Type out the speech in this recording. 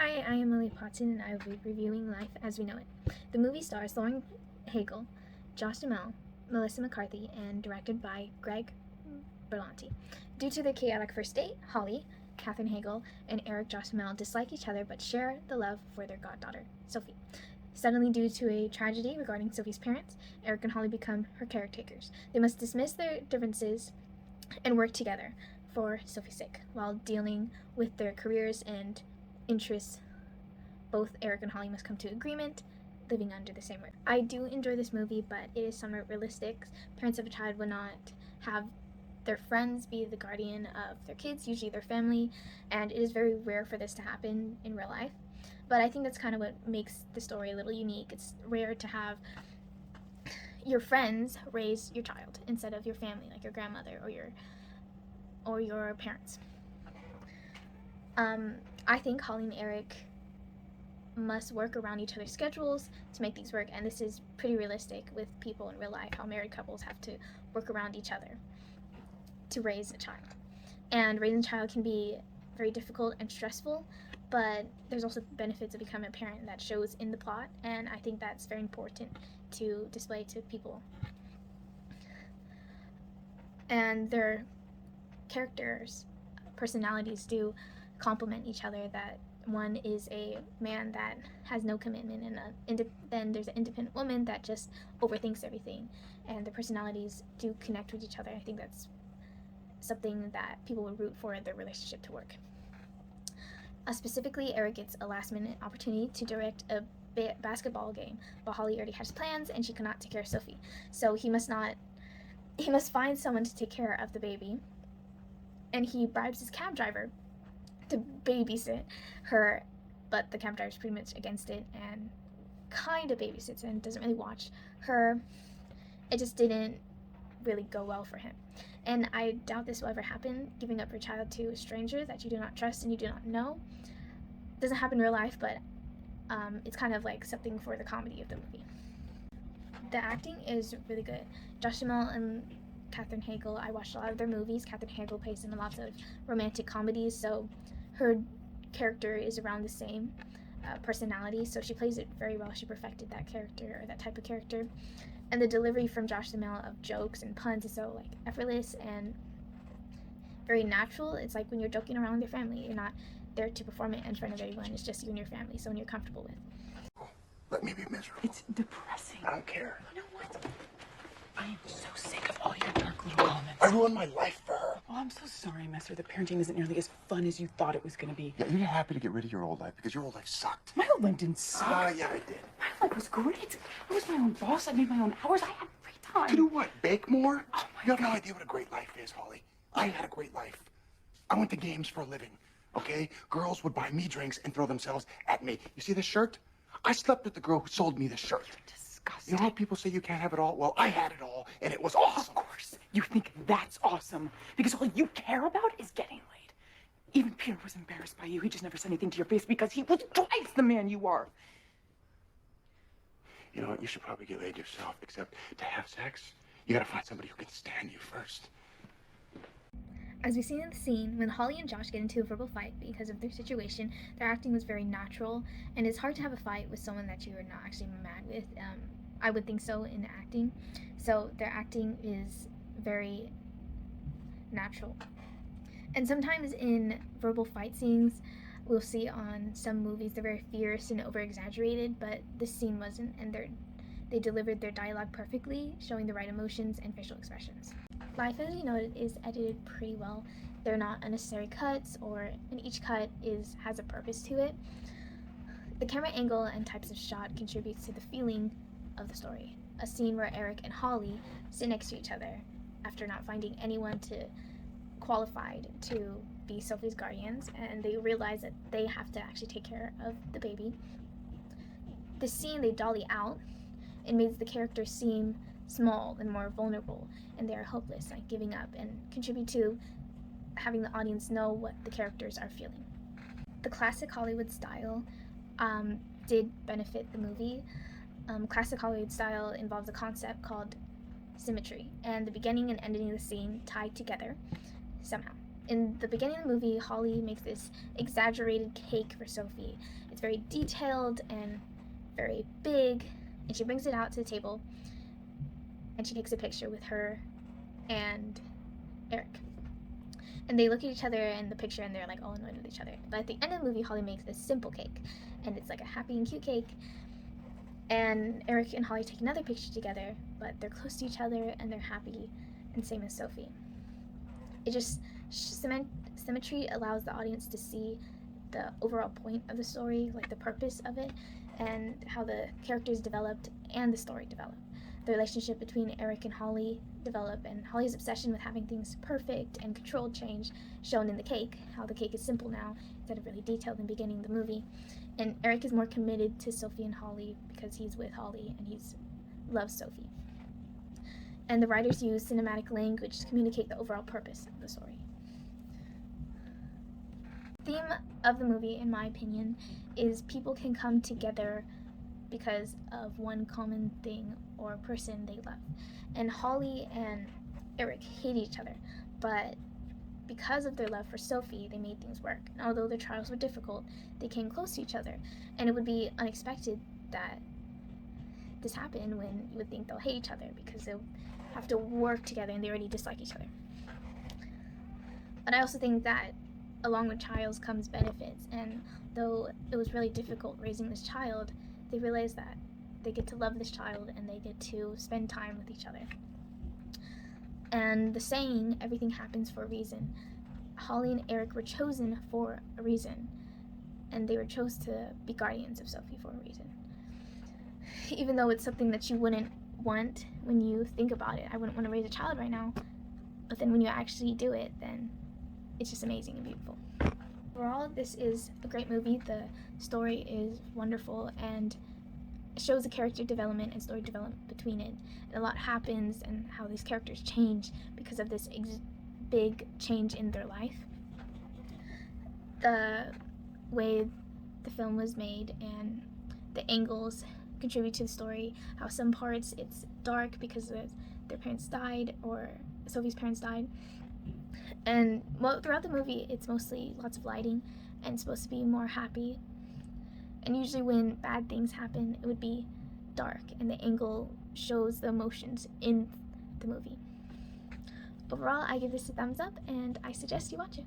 Hi, I am Lily Potson, and I will be reviewing Life as We Know It. The movie stars Lauren Hagel, Josh Duhamel, Melissa McCarthy, and directed by Greg Berlanti. Due to their chaotic first date, Holly, Katherine Hagel, and Eric Josh Duhamel dislike each other but share the love for their goddaughter, Sophie. Suddenly, due to a tragedy regarding Sophie's parents, Eric and Holly become her caretakers. They must dismiss their differences and work together for Sophie's sake, while dealing with their careers and interests. Both Eric and Holly must come to agreement, living under the same roof. I do enjoy this movie, but it is somewhat realistic. Parents of a child would not have their friends be the guardian of their kids, usually their family, and it is very rare for this to happen in real life. But I think that's kind of what makes the story a little unique. It's rare to have your friends raise your child instead of your family, like your grandmother or your parents. I think Holly and Eric must work around each other's schedules to make things work, and this is pretty realistic with people in real life, how married couples have to work around each other to raise a child. And raising a child can be very difficult and stressful, but there's also benefits of becoming a parent that shows in the plot, and I think that's very important to display to people. And their characters' personalities do complement each other, that one is a man that has no commitment, and then there's an independent woman that just overthinks everything, and the personalities do connect with each other. I think that's something that people would root for their relationship to work. Specifically, Eric gets a last-minute opportunity to direct a basketball game, but Holly already has plans and she cannot take care of Sophie, so he must find someone to take care of the baby, and he bribes his cab driver to babysit her, but the cab driver's pretty much against it and kind of babysits and doesn't really watch her. It just didn't really go well for him, and I doubt this will ever happen, giving up your child to a stranger that you do not trust and you do not know. It doesn't happen in real life, but it's kind of like something for the comedy of the movie. The acting is really good. Josh Duhamel and Katherine Hagel, I watched a lot of their movies. Katherine Hagel plays in lots of romantic comedies, so her character is around the same personality, so she plays it very well. She perfected that character, or that type of character. And the delivery from Josh Duhamel of jokes and puns is so effortless and very natural. It's like when you're joking around with your family, you're not there to perform it in front of everyone. It's just you and your family, someone you're comfortable with. Let me be miserable. It's depressing. I don't care. You know what? I am so sick of all your dark little comments. I ruined my life for her. Oh, I'm so sorry, Messer. The parenting isn't nearly as fun as you thought it was going to be. Yeah, you're happy to get rid of your old life because your old life sucked. My old life didn't suck. Yeah, it did. My life was great. I was my own boss. I made my own hours. I had free time. To do what? Bake more? Oh, my You have no God. idea what a great life is, Holly. I had a great life. I went to games for a living, okay? Girls would buy me drinks and throw themselves at me. You see this shirt? I slept with the girl who sold me this shirt. Disgusting. You know how people say you can't have it all? Well, I had it all, and it was awesome. Of course. You think that's awesome because all you care about is getting laid. Even Peter was embarrassed by you. He just never said anything to your face because he was twice the man you are. You know what? You should probably get laid yourself, except to have sex, you gotta find somebody who can stand you first. As we see in the scene, when Holly and Josh get into a verbal fight because of their situation, their acting was very natural, and it's hard to have a fight with someone that you are not actually mad with. I would think so in acting. So their acting is very natural. And sometimes in verbal fight scenes, we'll see on some movies, they're very fierce and over-exaggerated, but this scene wasn't, and they delivered their dialogue perfectly, showing the right emotions and facial expressions. Life as We Know It is edited pretty well. They're not unnecessary cuts, and each cut has a purpose to it. The camera angle and types of shot contributes to the feeling of the story. A scene where Eric and Holly sit next to each other after not finding anyone qualified to be Sophie's guardians, and they realize that they have to actually take care of the baby. The scene they dolly out, it makes the characters seem small and more vulnerable, and they are hopeless, like giving up, and contribute to having the audience know what the characters are feeling. The classic Hollywood style did benefit the movie. Classic Hollywood style involves a concept called symmetry, and the beginning and ending of the scene tied together somehow. In the beginning of the movie, Holly makes this exaggerated cake for Sophie. It's very detailed and very big, and she brings it out to the table, and she takes a picture with her and Eric. And they look at each other in the picture, and they're like all annoyed with each other. But at the end of the movie, Holly makes this simple cake, and it's like a happy and cute cake. And Eric and Holly take another picture together, but they're close to each other and they're happy, and same as Sophie. It just, symmetry allows the audience to see the overall point of the story, like the purpose of it, and how the characters developed and the story developed. The relationship between Eric and Holly develop, and Holly's obsession with having things perfect and controlled change, shown in the cake, how the cake is simple now instead of really detailed in the beginning of the movie. And Eric is more committed to Sophie and Holly because he's with Holly and he's loves Sophie. And the writers use cinematic language to communicate the overall purpose of the story. The theme of the movie, in my opinion, is people can come together because of one common thing or person they love. And Holly and Eric hate each other, but because of their love for Sophie, they made things work. And although their trials were difficult, they came close to each other. And it would be unexpected that this happened when you would think they'll hate each other because they'll have to work together and they already dislike each other. But I also think that along with trials comes benefits. And though it was really difficult raising this child, they realized that they get to love this child and they get to spend time with each other. And the saying, everything happens for a reason. Holly and Eric were chosen for a reason, and they were chosen to be guardians of Sophie for a reason. Even though it's something that you wouldn't want when you think about it. I wouldn't want to raise a child right now, but then when you actually do it, then it's just amazing and beautiful. Overall, this is a great movie. The story is wonderful and shows the character development and story development between it. And a lot happens and how these characters change because of this big change in their life. The way the film was made and the angles contribute to the story, how some parts it's dark because their parents died or Sophie's parents died. And throughout the movie it's mostly lots of lighting and it's supposed to be more happy. And usually when bad things happen, it would be dark, and the angle shows the emotions in the movie. Overall, I give this a thumbs up, and I suggest you watch it.